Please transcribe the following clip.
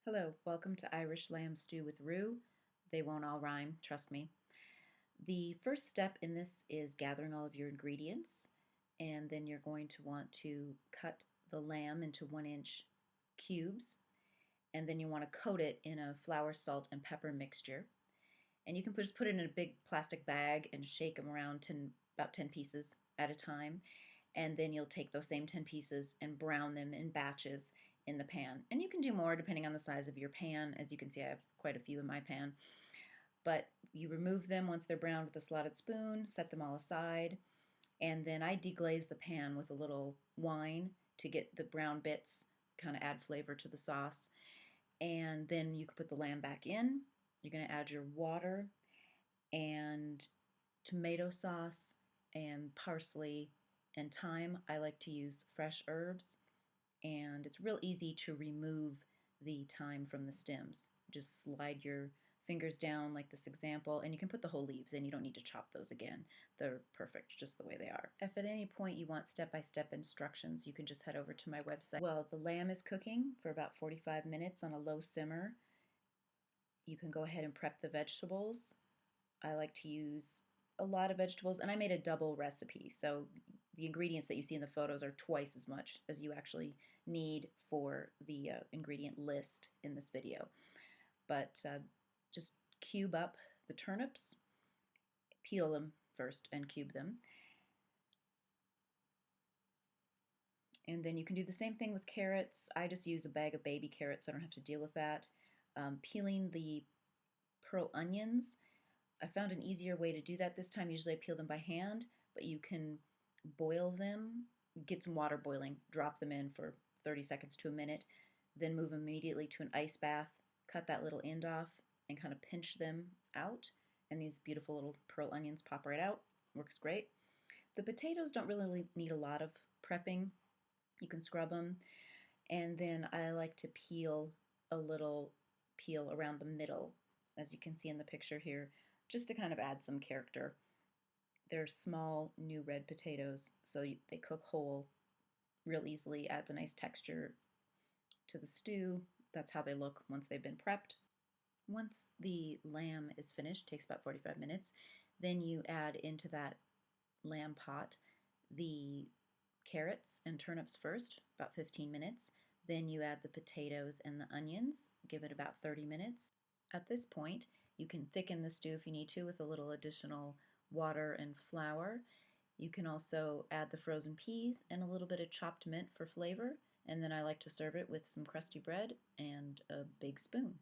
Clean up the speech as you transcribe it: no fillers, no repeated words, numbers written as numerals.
Hello, welcome to Irish Lamb Stew with Roux. They won't all rhyme, trust me. The first step in this is gathering all of your ingredients, and then you're going to want to cut the lamb into 1-inch cubes, and then you want to coat it in a flour, salt, and pepper mixture. And you can just put it in a big plastic bag and shake them around about 10 pieces at a time. And then you'll take those same 10 pieces and brown them in batches in the pan. And you can do more depending on the size of your pan. As you can see, I have quite a few in my pan. But you remove them once they're browned with a slotted spoon, set them all aside, and then I deglaze the pan with a little wine to get the brown bits, kind of add flavor to the sauce. And then you can put the lamb back in. You're going to add your water and tomato sauce and parsley and thyme. I like to use fresh herbs, and it's real easy to remove the thyme from the stems. Just slide your fingers down like this example, and you can put the whole leaves in. You don't need to chop those again. They're perfect just the way they are. If at any point you want step-by-step instructions, you can just head over to my website. Well, the lamb is cooking for about 45 minutes on a low simmer. You can go ahead and prep the vegetables. I like to use a lot of vegetables, and I made a double recipe, so the ingredients that you see in the photos are twice as much as you actually need for the ingredient list in this video. But just cube up the turnips, peel them first and cube them. And then you can do the same thing with carrots. I just use a bag of baby carrots, so I don't have to deal with that. Peeling the pearl onions, I found an easier way to do that this time. Usually I peel them by hand, but you can boil them, get some water boiling, drop them in for 30 seconds to a minute, then move immediately to an ice bath, cut that little end off, and kind of pinch them out, and these beautiful little pearl onions pop right out. Works great. The potatoes don't really need a lot of prepping. You can scrub them, and then I like to peel a little peel around the middle, as you can see in the picture here, just to kind of add some character. They're small, new red potatoes, so they cook whole real easily, adds a nice texture to the stew. That's how they look once they've been prepped. Once the lamb is finished, takes about 45 minutes, then you add into that lamb pot the carrots and turnips first, about 15 minutes. Then you add the potatoes and the onions, give it about 30 minutes. At this point, you can thicken the stew if you need to with a little additional water and flour. You can also add the frozen peas and a little bit of chopped mint for flavor, and then I like to serve it with some crusty bread and a big spoon.